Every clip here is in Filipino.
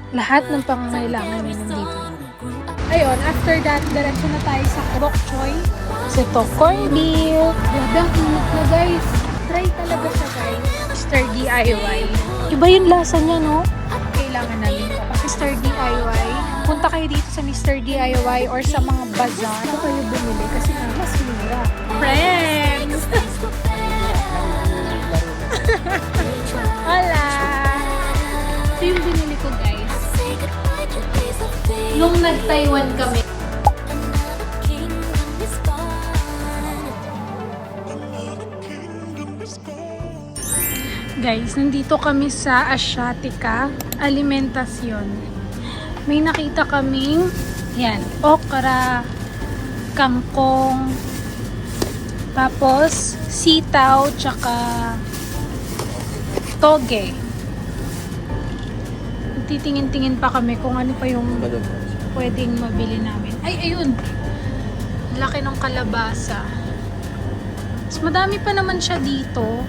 Lahat ng pangangailangan nyo nandito. Ayun, after that, diretso na tayo sa bok choy. So ito, corned beef. Grabe, ang init na guys. Try talaga siya guys. Mr. DIY. Iba yung lasa niya, no? Kailangan namin ito. Mr. DIY. Punta kayo dito sa Mr. DIY or sa mga bazaar. Ito kayo bumili kasi nga mas mura. Friends! Hola! Ito yung binili ko guys. Nung nag-Taiwan kami. Guys, nandito kami sa Asiatica Alimentacion. May nakita kaming yan, okra, kangkong, tapos sitaw, tsaka toge. Titingin-tingin pa kami kung ano pa yung pwedeng mabili namin. Ay, ayun! Laki ng kalabasa. Mas madami pa naman siya dito.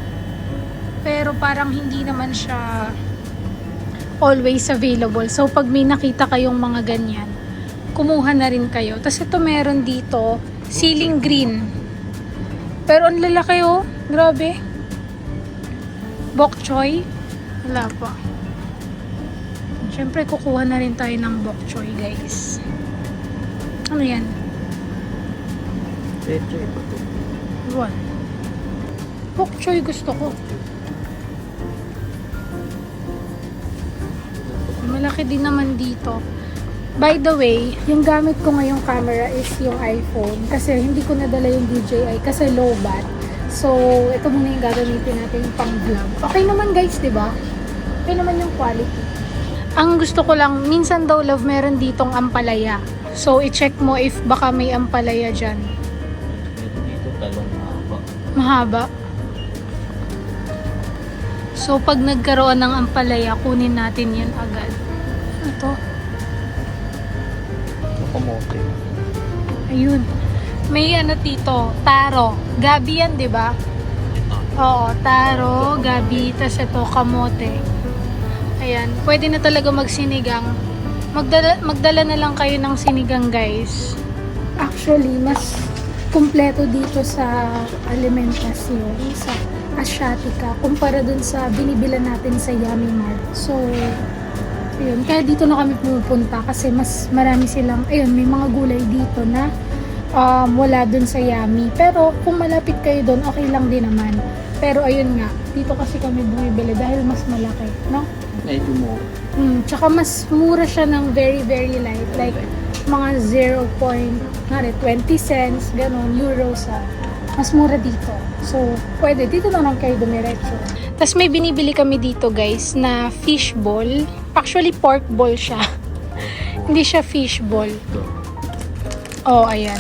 Pero parang hindi naman siya always available. So, pag may nakita kayong mga ganyan, kumuha na rin kayo. Tapos ito meron dito, ceiling green. Pero ang lalaki oh. Grabe. Bok choy. Wala pa. Siyempre, kukuha na rin tayo ng bok choy, guys. Ano yan? What? Bok choy gusto ko. Malaki din naman dito. By the way, yung gamit ko ngayong camera is yung iPhone. Kasi hindi ko nadala yung DJI kasi low bat. So, ito muna yung gagamitin natin pang vlog. Okay naman guys, di ba? Okay naman yung quality. Ang gusto ko lang, minsan daw love meron ditong ampalaya. So, i-check mo if baka may ampalaya dyan. Dito talong mahaba. Mahaba. So, pag nagkaroon ng ampalaya, kunin natin yan agad. Ito. Kamote. Ayun. May ano dito, taro. Gabi yan, di ba? Oo, taro, gabi, tas ito, kamote. Ayan. Pwede na talaga magsinigang. Magdala na lang kayo ng sinigang, guys. Actually, mas kumpleto dito sa alimentasyon, sa Asiatica, kumpara dun sa binibilan natin sa Yummy Mart. So, ayun. Kaya dito na kami pumupunta kasi mas marami silang, ayun, may mga gulay dito na wala dun sa Yummy. Pero kung malapit kayo dun, okay lang din naman. Pero ayun nga, dito kasi kami bumibili dahil mas malaki, no? Medyo mo. Tsaka mas mura siya ng very, very light. Like, mga 0.20 cents, ganon, euros mas mura dito. So, pwede. Dito na lang kayo dumiretso. Tapos may binibili kami dito, guys, na fish ball. Actually, pork ball siya. Hindi siya fish ball. Oh, ayan.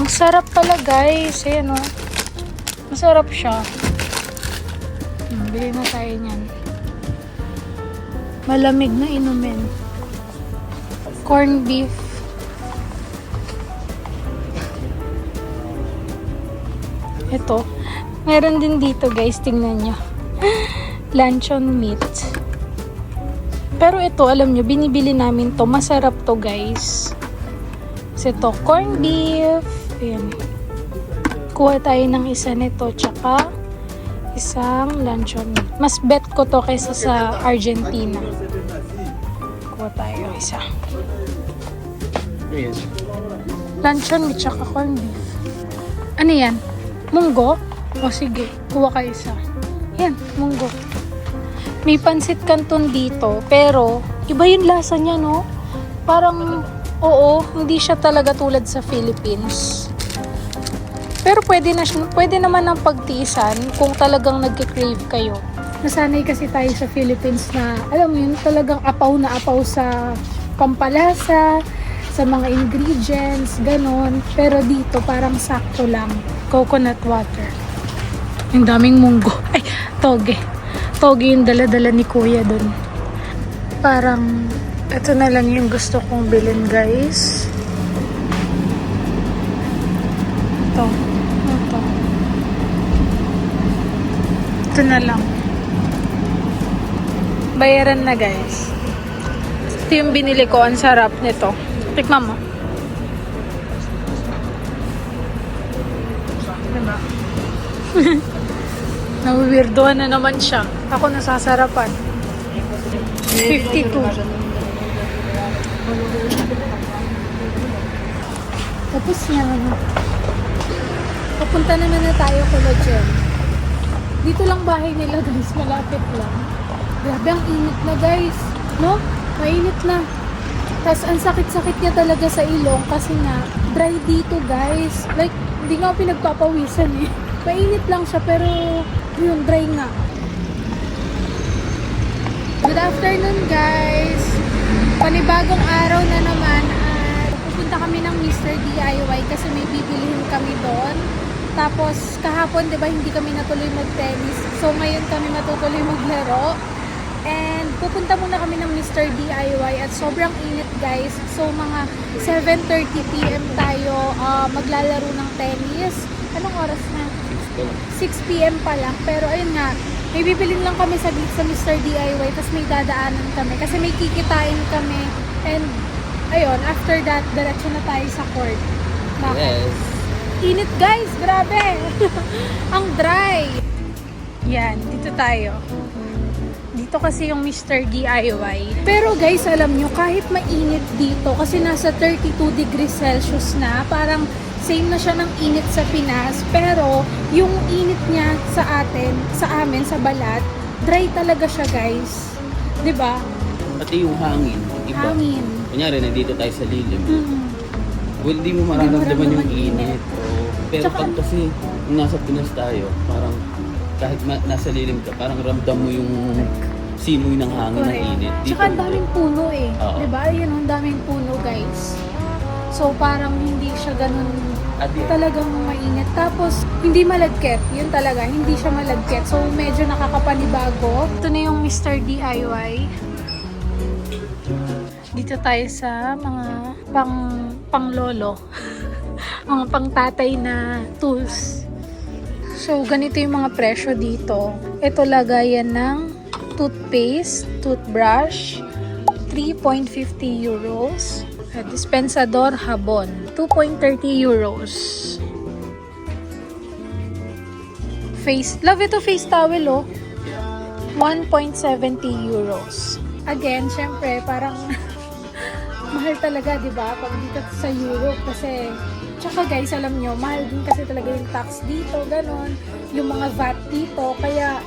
Ang sarap pala, guys. Ayan, oh. Masarap siya. Bili na tayo niyan. Malamig na inumin. Corned beef. Ito. Meron din dito, guys. Tingnan nyo. Luncheon meat. Pero ito, alam nyo, binibili namin to. Masarap to, guys. Kasi ito, corned beef. Ayan. Kuha tayo ng isa nito. Tsaka, isang luncheon meat. Mas bet ko to kaysa sa Argentina. Kuha tayo isa. Yes. Luncheon meat tsaka corned beef. Ano yan? Munggo? O sige, kuha ka isa. Yan, munggo. May pansit canton dito, pero iba yung lasa niya, no? Parang, oo, hindi siya talaga tulad sa Philippines. Pero pwede naman ang pagtiisan kung talagang nagki-crave kayo. Nasanay kasi tayo sa Philippines na, alam mo yun, talagang apaw na apaw sa pampalasa, sa mga ingredients, ganon. Pero dito, parang sakto lang. Coconut water. Yung daming munggo. Ay, toge. Toge yung dala-dala ni kuya dun. Parang, ito na lang yung gusto kong bilhin, guys. Ito. Ito. Ito na lang. Bayaran na, guys. Ito yung binili ko. Ang sarap nito. Tikman mo. Diba? Nawiwirdoan na naman siya. Ako nasasarapan. 52. Tapos yan. Papunta naman na tayo kula Jen. Dito lang bahay nila guys. Malapit lang. Grabe ang init na guys. No? Mainit na. Tapos ang sakit-sakit niya talaga sa ilong kasi nga dry dito guys. Like, hindi nga ako pinagpapawisan eh. Mainit lang siya pero yun, dry nga. Good afternoon guys. Panibagong araw na naman at pupunta kami ng Mr. DIY kasi may bibilihin kami doon. Tapos kahapon 'di ba hindi kami natuloy mag-tennis. So ngayon kami matutuloy maglaro. And pupunta muna kami ng Mr. DIY at sobrang init guys. So mga 7:30 PM tayo maglalaro ng tennis. Anong oras na? 6 PM pa lang. Pero ayun nga, may bibilin lang kami saglit sa Mr. DIY tapos may dadaanan kami kasi may kikitain kami. And ayun, after that, diretso na tayo sa court. Bakit? Yes. Init guys, grabe. Ang dry. Yan, dito tayo. Dito kasi yung Mr. DIY. Pero guys, alam nyo, kahit mainit dito, kasi nasa 32 degrees Celsius na, parang same na siya ng init sa Pinas. Pero, yung init niya sa atin, sa amin, sa balat, dry talaga siya guys. 'Di ba? Pati yung hangin. Iba. Hangin. Kunyari, nandito tayo sa lilim. Mm. Well, di mo mararamdaman yung init. init. Oo. Pero Tsaka, pag kasi kung nasa Pinas tayo, parang kahit nasa lilim ka, parang ramdam mo yung simoy ng hangin ng correct. init. Tsaka ang daming puno eh. Oo. 'Di ba? Ayun, ang daming puno guys. So, parang hindi siya ganun talagang mainit. Tapos, hindi malagkit. Yun talaga, hindi siya malagkit. So, medyo nakakapanibago. Ito na yung Mr. DIY. Dito tayo sa mga pang-lolo. Mga pang-tatay na tools. So, ganito yung mga presyo dito. Ito lagayan ng toothpaste, toothbrush, 3.50 euros. Dispensador habon, 2.30 euros. Love ito face towel oh. 1.70 euros. Again, syempre, parang mahal talaga, di ba? Pag dito sa Europe kasi, tsaka guys, alam nyo, mahal din kasi talaga yung tax dito, ganon. Yung mga VAT dito, kaya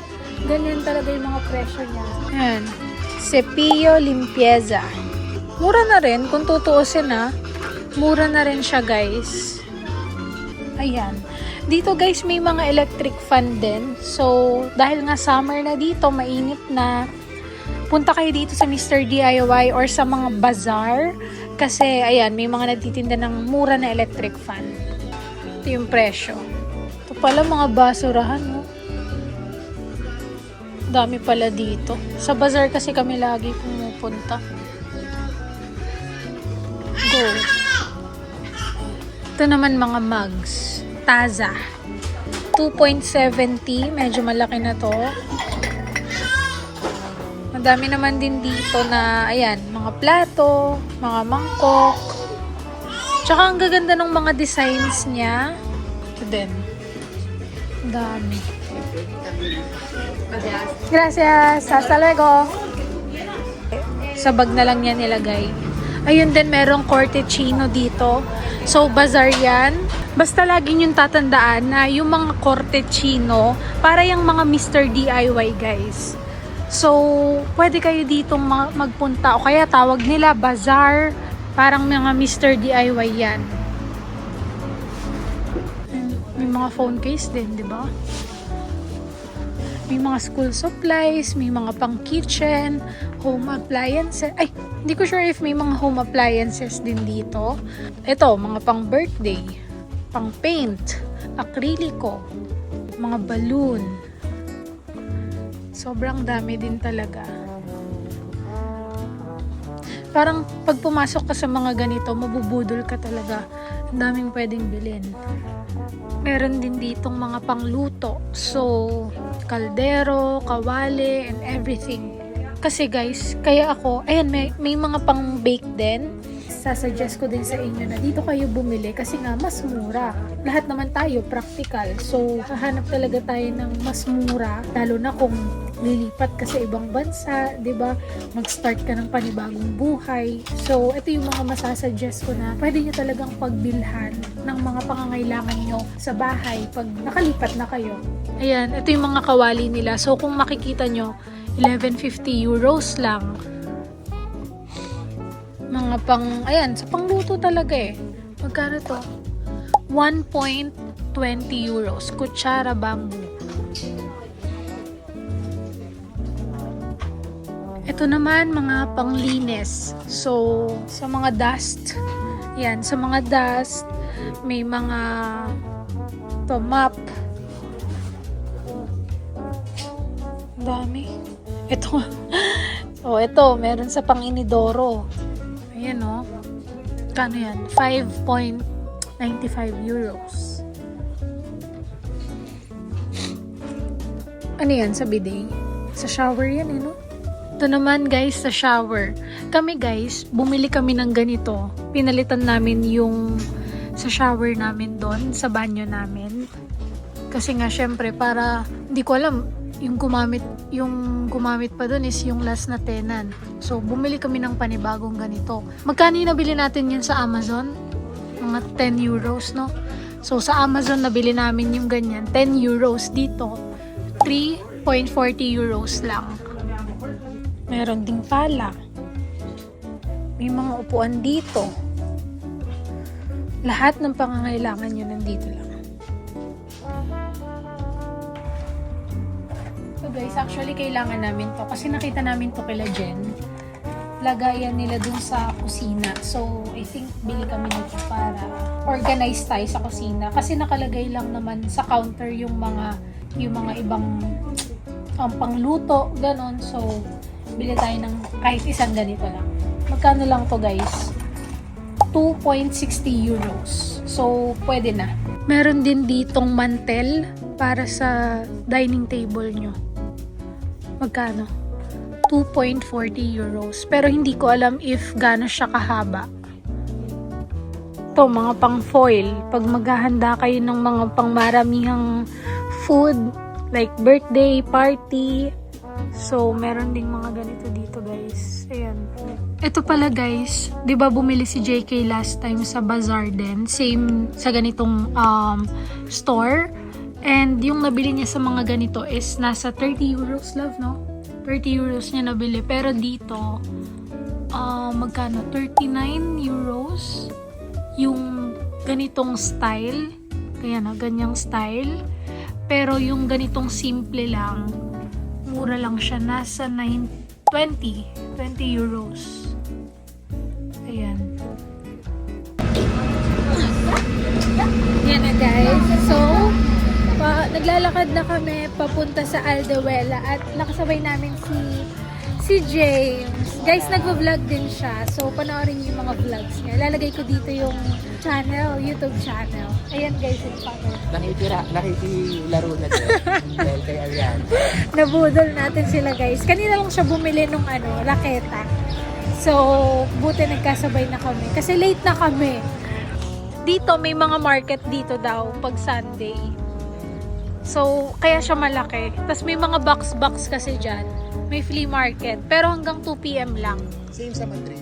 ganyan talaga yung mga presyo niya. Ayan. Cepillo Limpieza. Mura na rin, kung tutuusin na. Mura na rin siya, guys. Ayan. Dito, guys, may mga electric fan din. So, dahil nga summer na dito, mainit na, punta kayo dito sa Mr. DIY or sa mga bazaar. Kasi, ayan, may mga nagtitinda ng mura na electric fan. Ito yung presyo. Ito pala, mga basurahan, no? Dami pala dito. Sa bazaar kasi kami lagi pumupunta. Go. Ito naman mga mugs. Taza. 2.70. Medyo malaki na to. Madami naman din dito na, ayan, mga plato, mga mangkok. Tsaka ang gaganda ng mga designs niya. Ito din. Ang dami. Gracias. Hasta luego. Sa bag na lang yan nilagay. Ayun din, merong cortecino dito. So, bazaar yan. Basta lagi yung tatandaan na yung mga cortecino, para yung mga Mr. DIY, guys. So, pwede kayo ditong magpunta. O kaya tawag nila bazaar. Parang mga Mr. DIY yan. May mga phone case din, di ba? May mga school supplies, may mga pang kitchen, home appliances. Ay, hindi ko sure if may mga home appliances din dito. Ito, mga pang birthday, pang paint, akriliko, mga balloon. Sobrang dami din talaga. Parang pag pumasok ka sa mga ganito, mabubudol ka talaga. Ang daming pwedeng bilhin. Meron din ditong mga pangluto. So, kaldero, kawali, and everything. Kasi guys, kaya ako, ayan, may mga pang bake din. Sasuggest ko din sa inyo na dito kayo bumili kasi nga mas mura. Lahat naman tayo practical. So, hahanap talaga tayo ng mas mura, lalo na kung lilipat ka sa ibang bansa, 'di ba? Mag-start ka ng panibagong buhay. So, ito yung mga masasuggest ko na pwede niyo talagang pagbilhan ng mga pangangailangan nyo sa bahay pag nakalipat na kayo. Ayan, ito yung mga kawali nila. So, kung makikita nyo, 1150 euros lang. Mga ayan, sa pangluto talaga eh. Magkano to? 1.20 euros. Kutsara bamboo. Ito naman, mga panglinis. So, sa mga dust. Yan, sa mga dust, may mga mop. Dami. Ito. Ito, meron sa pang-inidoro. Ayan o. Kano yan? 5.95 euros. Ano yan? Sa bidet? Sa shower yan eh, no? Ito naman guys, sa shower. Kami guys, bumili kami ng ganito. Pinalitan namin yung sa shower namin doon, sa banyo namin. Kasi nga syempre, para, hindi ko alam, yung gumamit pa doon is yung last na tenant. So, bumili kami ng panibagong ganito. Magkano yung nabili natin yun sa Amazon? Mga 10 euros, no? So, sa Amazon nabili namin yung ganyan. 10 euros dito. 3.40 euros lang. Meron ding pala. May mga upuan dito. Lahat ng pangangailangan nyo nandito lang. Guys, actually kailangan namin to kasi nakita namin to kila Jen. Lagayan nila dun sa kusina. So, I think bili kami nito para organize tayo sa kusina kasi nakalagay lang naman sa counter yung mga ibang pangluto, ganon. So, bili tayo ng kahit isang ganito lang. Magkano lang to guys? 2.60 euros. So, pwede na. Meron din ditong mantel para sa dining table nyo. Magkano? 2.40 euros. Pero hindi ko alam if gaano siya kahaba. Ito, mga pang foil. Pag maghahanda kayo ng mga pangmaramihang food, like birthday, party. So, meron ding mga ganito dito guys. Ayan. Ito pala guys, di ba bumili si JK last time sa bazaar din? Same sa ganitong store. And yung nabili niya sa mga ganito is nasa 30 euros love, no? 30 euros niya nabili. Pero dito, magkano? 39 euros yung ganitong style. Kaya na, ganyang style. Pero yung ganitong simple lang, mura lang siya. Nasa 20 euros. Ayan. Yan na guys. So, naglalakad na kami papunta sa Aldehuela at nakasabay namin si James. Guys, nagvo-vlog din siya. So, panoorin niyo yung mga vlogs niya. Lalagay ko dito yung YouTube channel. Ayan guys, yung father. Nakikilaro na din. Dahil kay Arian. Nabudol natin sila guys. Kanina lang siya bumili nung raketa. So, buti nagkasabay na kami. Kasi late na kami. Dito, may mga market dito daw pag Sunday. So, kaya siya malaki. Tapos may mga box kasi dyan. May flea market. Pero hanggang 2 p.m. lang. Same sa Madrid.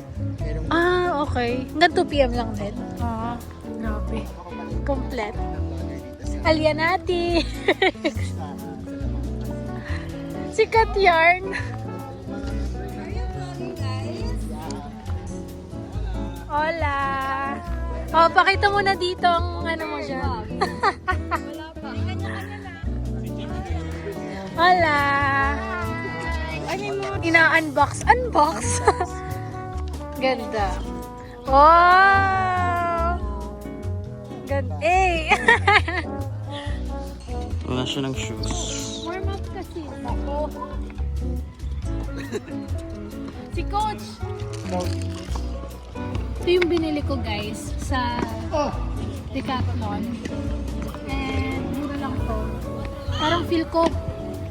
Okay. Hanggang 2 p.m. lang din. Grabe. Complete. Alianati. Sikat yarn. Hola. Pakita mo na dito ang mo dyan. Hola. Ina-unbox. Ganda. Wow. Ganda. Wala siya ng shoes. Warm up kasi. Si Coach. Ito yung binili ko guys sa Decathlon. And mura lang to. Parang feel ko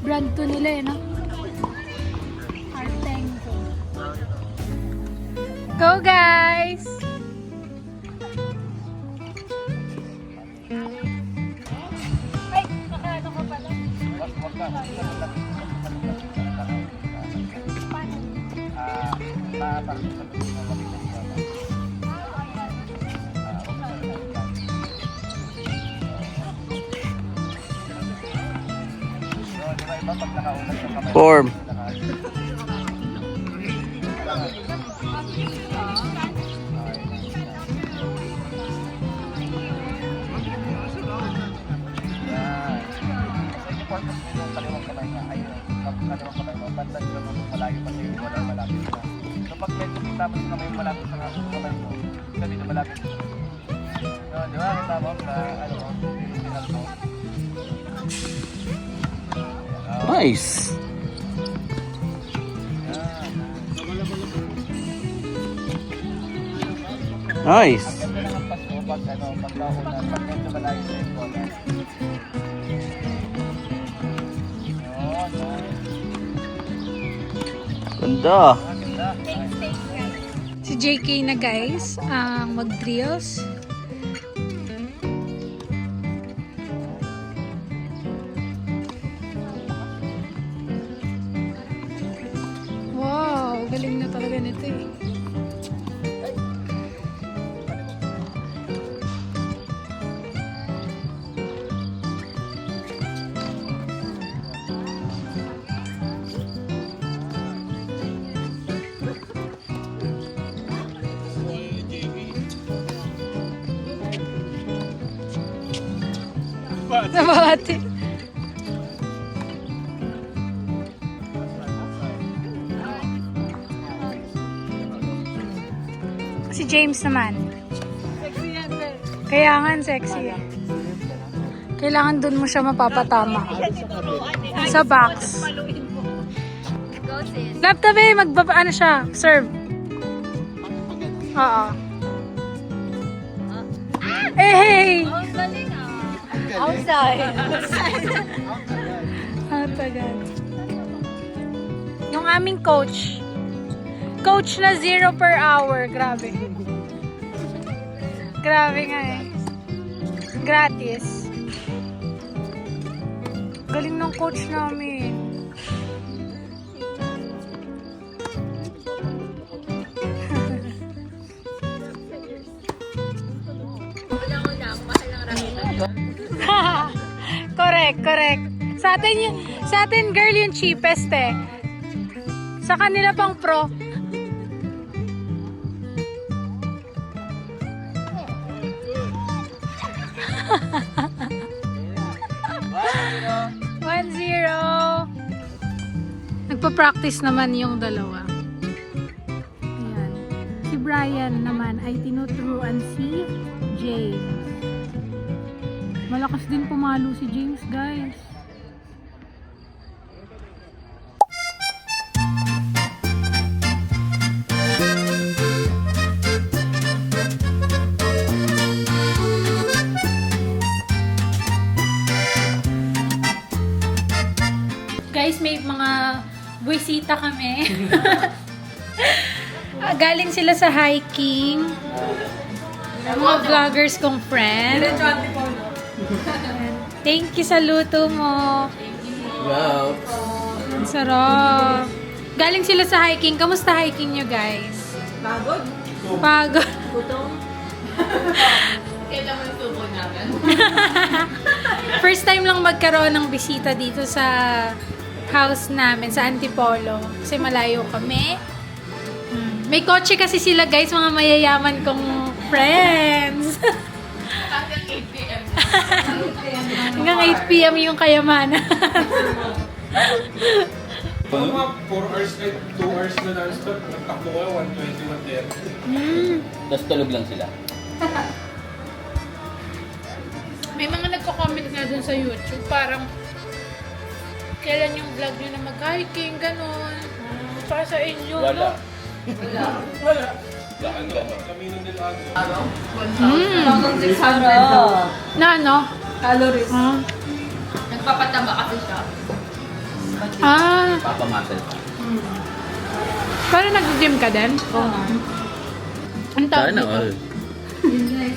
brand to nila no? Arteng. Go guys! Ay, nakaano ko pala. Form. Kapag medyo kita mo na may malapit sa kaso kamay mo, sabi na malapit. No, di ba? Kita mo sa ano mo, pinag mo. Nice. Nice. Ganda ng hampas mo pag ano, pag naunan, pag medyo malayo sa iyo. Ganda. Ganda. Si JK na guys, ang mag-drills. Wow, galing na talaga nito eh. Sa bati. Si James naman. Kaya nga, sexy. Kailangan dun mo siya mapapatama. Sa box. Love tabi, ano siya, serve. Oo. Eh, hey! Outside. Ang tagal. Yung aming coach. Coach na 0 per hour. Grabe. Grabe nga eh. Gratis. Galing ng coach namin. Correct. Sa atin girl yung cheapest eh. Sa kanila pang pro. One zero. Nagpa-practice naman yung dalawa. Ayan. Si Brian naman ay tinuturuan si James. Malakas din pumalo si James, guys. Guys, may mga buwisita kami. Galing sila sa hiking. Mga vloggers kong friend. Thank you sa luto mo. Wow. Ang sarap. Galing sila sa hiking. Kamusta hiking nyo, guys? Pagod. Pagod. Gutom. Kailangan subo namin. First time lang magkaroon ng bisita dito sa house namin, sa Antipolo. Kasi malayo kami. May kotse kasi sila, guys, mga mayayaman kong friends. Hanggang 8 p.m. Hanggang 8 p.m. yung kayamanan. Mga 4 hours, 2 hours na non-stop. Nagtakbo ko, 120, 130. Tapos tulog lang sila. May mga nagko-comment nga dun sa YouTube, parang kailan yung vlog nyo na mag-hiking, gano'n. Para sa inyo, Wala. no? Wala. Camino del Agua. Hanggang 600 Na ano? calories. Ah. Nagpapataba kasi siya. Ah. Papamasal pa. Pero nag-gym ka din? Oo nga. Ang tawag Sana dito? all.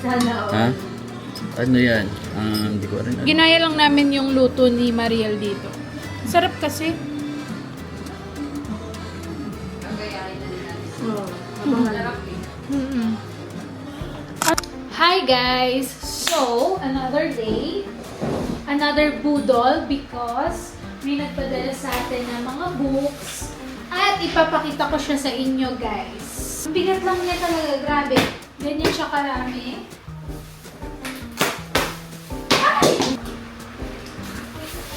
Sana all. Ha? Ano yan? Hindi ko rin alam. Ginaya lang namin yung luto ni Mariel dito. Sarap kasi. Mm-mm. Hi guys! So, another day. Another budol because may nagpadala sa atin ng mga books at ipapakita ko siya sa inyo guys. Ang bigat lang niya talaga, grabe. Ganyan siya karami.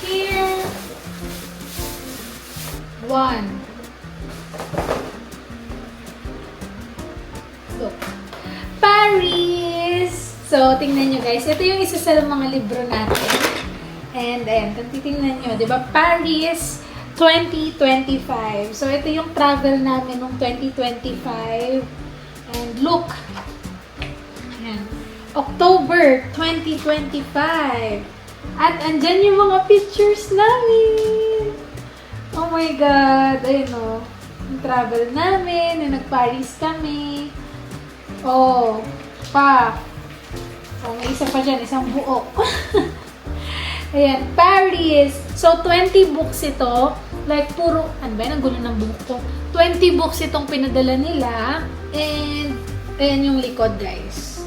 Here. One. Look. Paris! So, tingnan nyo guys. Ito yung isa sa mga libro natin. And, ayan. Kung titingnan nyo, di ba? Paris 2025. So, ito yung travel namin noong 2025. And, look. Ayan. October 2025. At andyan yung mga pictures namin. Oh my God. Ayun o. Yung travel namin. Yung nag-Paris kami. Oh. Pa. Oh, may isa pa dyan. Isang buo. Ayan. Paris. So, 20 books ito. Like, puro, ano ba yun? Ang gulo ng book ko. 20 books itong pinadala nila. And, ayan yung likod, guys.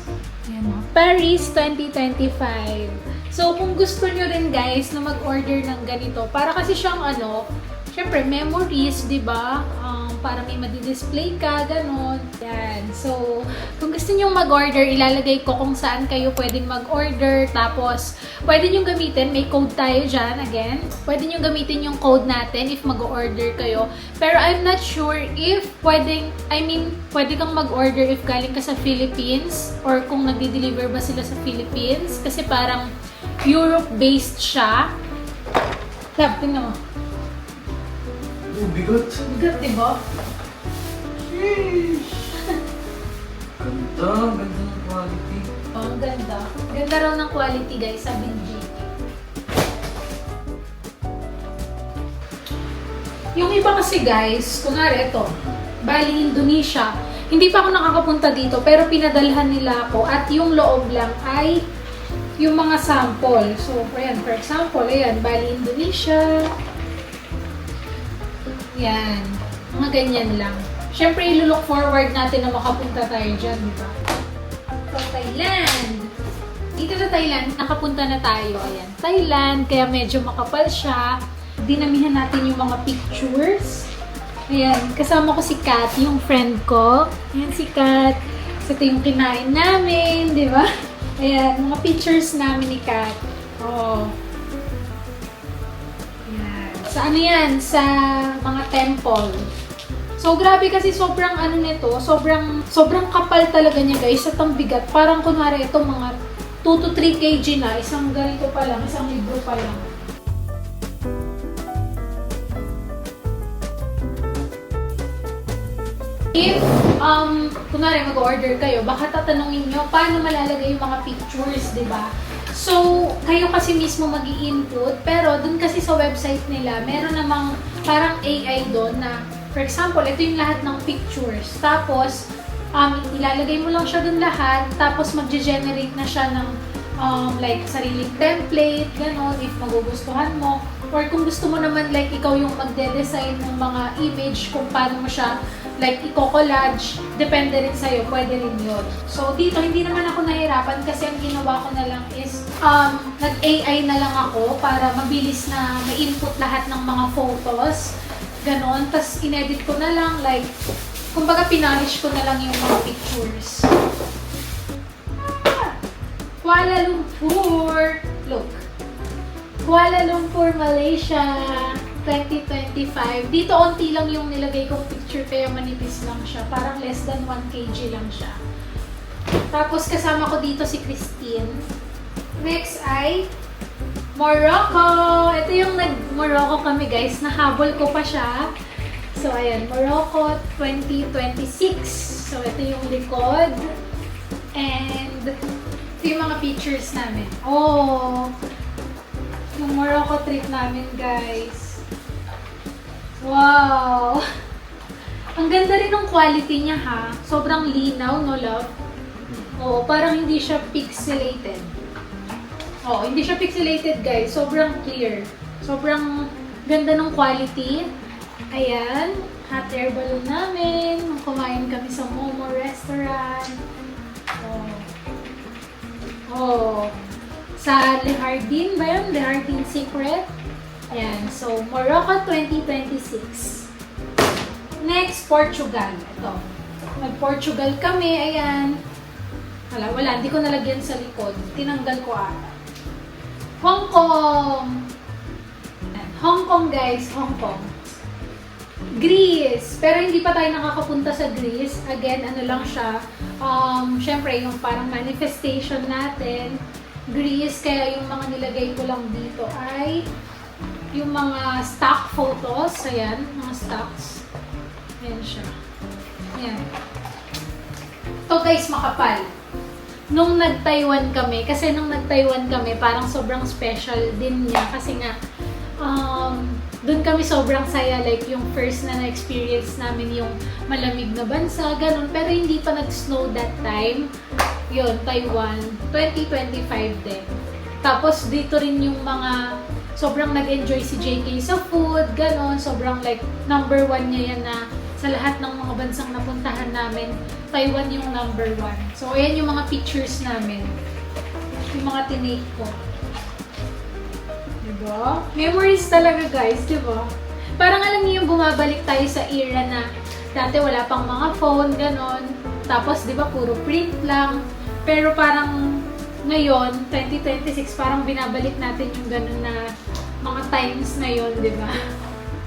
Ayan o. Paris 2025. So, kung gusto nyo rin guys na mag-order ng ganito, para kasi siyang ano, syempre memories, di ba? Para may madi-display ka, ganon. Yan. So, kung gusto nyo mag-order, ilalagay ko kung saan kayo pwedeng mag-order. Tapos, pwede nyo gamitin, may code tayo dyan, again. Pwede nyo gamitin yung code natin if mag-order kayo. Pero I'm not sure if pwede kang mag-order if galing ka sa Philippines or kung nagdi-deliver ba sila sa Philippines. Kasi parang Europe-based siya. Lab, tingnan mo. Oh, bigot. Bigat, diba? Ganda, ganda ng quality. Oh, ang ganda. Ganda raw ng quality, guys, sabi ni JP. Yung iba kasi, guys, kunwari ito, Bali, Indonesia. Hindi pa ako nakakapunta dito, pero pinadalhan nila ako at yung loob lang ay yung mga sample. So, ayan, for example, ayan, Bali, Indonesia. Yan. Mga ganyan lang. Siyempre, ilo-look forward natin na makapunta tayo dyan, di ba? So, Thailand. Dito sa Thailand, nakapunta na tayo. Ayan, Thailand, kaya medyo makapal siya. Dinamihan natin yung mga pictures. Ayan, kasama ko si Kat, yung friend ko. Ayan si Kat. So, ito yung kinain namin, di ba? Ayan, mga pictures namin ni Kat. Oh. Ayan. Sa ano yan? Sa mga temple. So, grabe kasi sobrang ano nito, sobrang kapal talaga niya guys, at ang bigat. Parang kunwari ito mga 2 to 3 kg na, isang ganito pa lang, isang libro pa lang. If, kunwari mag-order kayo, baka tatanungin nyo, paano malalagay yung mga pictures, di ba? So, kayo kasi mismo mag-i-input, pero dun kasi sa website nila, meron namang parang AI doon na, for example, ito yung lahat ng pictures. Tapos, ilalagay mo lang siya dun lahat, tapos mag-generate na siya ng like sariling template, gano'n, if magugustuhan mo. Or kung gusto mo naman, like, ikaw yung magde-design ng mga image kung paano mo siya, like, i-collage, depende rin sa'yo, pwede rin yun. So, dito, hindi naman ako nahirapan kasi ang ginawa ko na lang is, nag-AI na lang ako para mabilis na ma-input lahat ng mga photos, gano'n. Tapos, inedit ko na lang, like, kumbaga, pinalish ko na lang yung mga pictures. Kuala Lumpur, look. Kuala Lumpur, Malaysia, 2025. Dito, onti lang yung nilagay kong picture, kaya manipis lang siya. Parang less than 1 kg lang siya. Tapos, kasama ko dito si Christine. Next ay Morocco. Ito yung nag-Morocco kami, guys. Nahabol ko pa siya. So, ayan. Morocco 2026. So, ito yung likod. And, ito yung mga pictures namin. Oh! Yung Morocco trip namin, guys. Wow! Ang ganda rin ng quality niya ha. Sobrang linaw, no love? Oo, parang hindi siya pixelated. Oo, hindi siya pixelated guys. Sobrang clear. Sobrang ganda ng quality. Ayan, hot air balloon namin. Nung kumain kami sa Momo restaurant. Oh. Sa Le Jardin ba yun? Le Jardin Secret. Ayan, so Morocco 2026. Next, Portugal. Ito. Nag-Portugal kami. Ayan. Wala. Hindi ko nalagyan sa likod. Tinanggal ko ata. Hong Kong. Ayan. Hong Kong guys. Hong Kong. Greece. Pero hindi pa tayo nakakapunta sa Greece. Again, ano lang siya. Syempre, yung parang manifestation natin. Greece. Kaya yung mga nilagay ko lang dito ay yung mga stock photos. Ayan. Mga stocks. Ayan siya. Ayan. Ito guys, makapal. Nung nag-Taiwan kami, kasi nung nag-Taiwan kami, parang sobrang special din niya. Kasi nga, doon kami sobrang saya. Like, yung first na na-experience namin yung malamig na bansa, ganun. Pero hindi pa nag-snow that time. Yun, Taiwan. 2025 din. Tapos, dito rin yung mga sobrang nag-enjoy si JK sa food, ganon. Sobrang like, number 1 niya yan na sa lahat ng mga bansang napuntahan namin, Taiwan yung number 1. So, ayan yung mga pictures namin. Yung mga tinake ko. Diba? Memories talaga guys, diba? Parang alam niyo yung bumabalik tayo sa era na dati wala pang mga phone, ganon. Tapos, diba, puro print lang. Pero parang ngayon, 2026, parang binabalik natin yung gano'n na mga times na yon, di ba?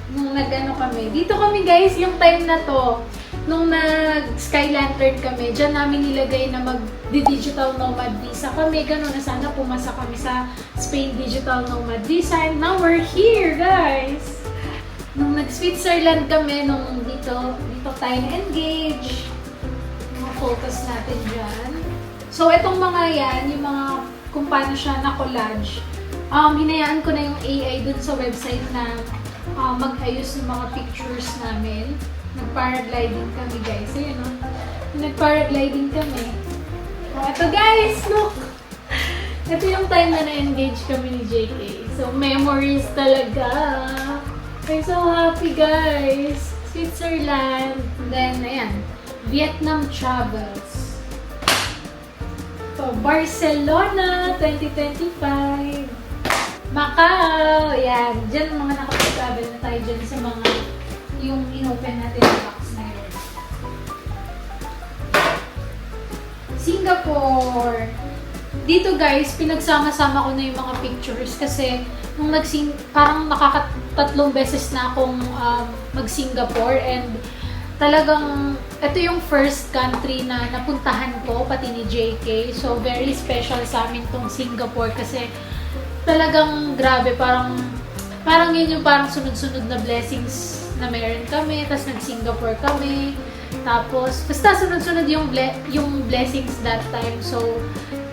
Nung nag-ano kami. Dito kami guys, yung time na to, nung nag-Sky Lantern kami, dyan namin nilagay na mag-digital nomad visa kami. Gano'n na sana pumasa kami sa Spain Digital Nomad Visa. And now we're here, guys! Nung nag-Switzerland kami, nung dito tayo na-engage. Mga photos natin dyan. So, itong mga yan, yung mga kung paano siya na-collage, hinayaan ko na yung AI dun sa website na mag-ayos ng mga pictures namin. Nag-paragliding kami, guys. Ayun, no? Nag-paragliding kami. Ito, guys! Look! Ito yung time na na-engage kami ni JK. So, memories talaga. I'm so happy, guys! Switzerland. And then, ayan. Vietnam travels. So, Barcelona 2025. Macau. Yan. Diyan mga nakapag-travel na tayo dyan sa mga yung in-open natin yung box na yun. Singapore. Dito guys, pinagsama-sama ko na yung mga pictures kasi nung parang nakakatatlong beses na akong mag-Singapore and talagang ito yung first country na napuntahan ko, pati ni JK. So, very special sa amin tong Singapore kasi talagang grabe, parang yun yung parang sunod-sunod na blessings na meron kami. Tapos nag-Singapore kami. Tapos, basta sunod-sunod yung blessings that time. So,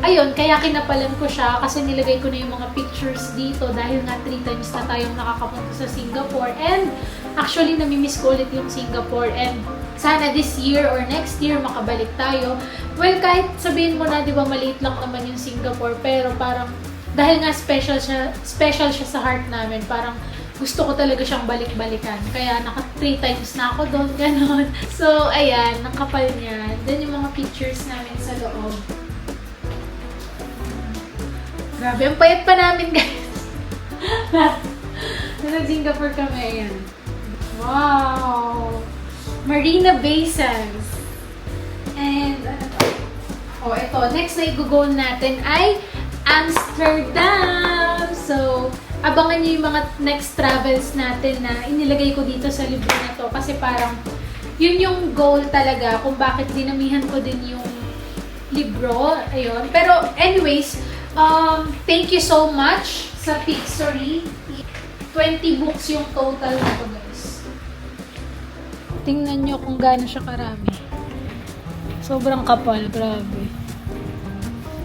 ayun, kaya kinapalan ko siya kasi nilagay ko na yung mga pictures dito dahil nga 3 times na tayong nakakapunta sa Singapore. And actually, namimiss ko ulit yung Singapore and sana this year or next year makabalik tayo. Well, kahit sabihin mo na, di ba, maliit lang naman yung Singapore, pero parang dahil nga special siya sa heart namin, parang gusto ko talaga siyang balik-balikan. Kaya naka 3 times na ako doon, gano'n. So, ayan, nakapal niya. Then yung mga pictures namin sa loob. Grabe, ang payat pa namin, guys. Nag-Singapore kami, ayan. Wow! Marina Bay Sands. And, ano to? Oh, ito. Next na i-go natin ay Amsterdam! So, abangan nyo yung mga next travels natin na inilagay ko dito sa libro na to. Kasi parang, yun yung goal talaga kung bakit dinamihan ko din yung libro. Ayun. Pero, anyways, thank you so much sa Pixory. 20 books yung total nito, guys. Tingnan nyo kung gaano siya karami. Sobrang kapal, grabe.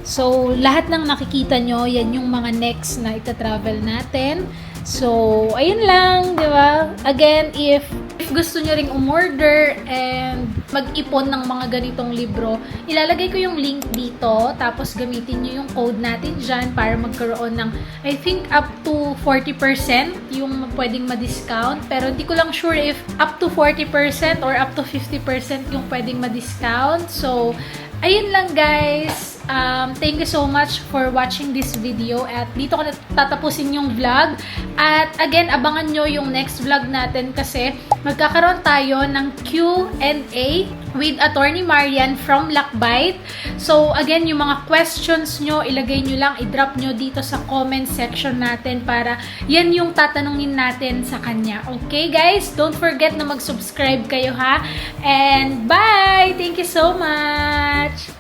So, lahat ng nakikita nyo, yan yung mga next na ita-travel natin. So, ayun lang, di ba? Again, if If gusto nyo ring umorder and mag-ipon ng mga ganitong libro, ilalagay ko yung link dito, tapos gamitin nyo yung code natin dyan para magkaroon ng, I think, up to 40% yung pwedeng ma-discount. Pero hindi ko lang sure if up to 40% or up to 50% yung pwedeng ma-discount. So, ayun lang guys. Thank you so much for watching this video at dito ko tatapusin yung vlog. At again, abangan nyo yung next vlog natin kasi magkakaroon tayo ng Q&A with Attorney Marian from Lakbite. So again, yung mga questions nyo, ilagay nyo lang, i-drop nyo dito sa comment section natin para yan yung tatanungin natin sa kanya. Okay guys? Don't forget na mag-subscribe kayo ha. And bye! Thank you so much!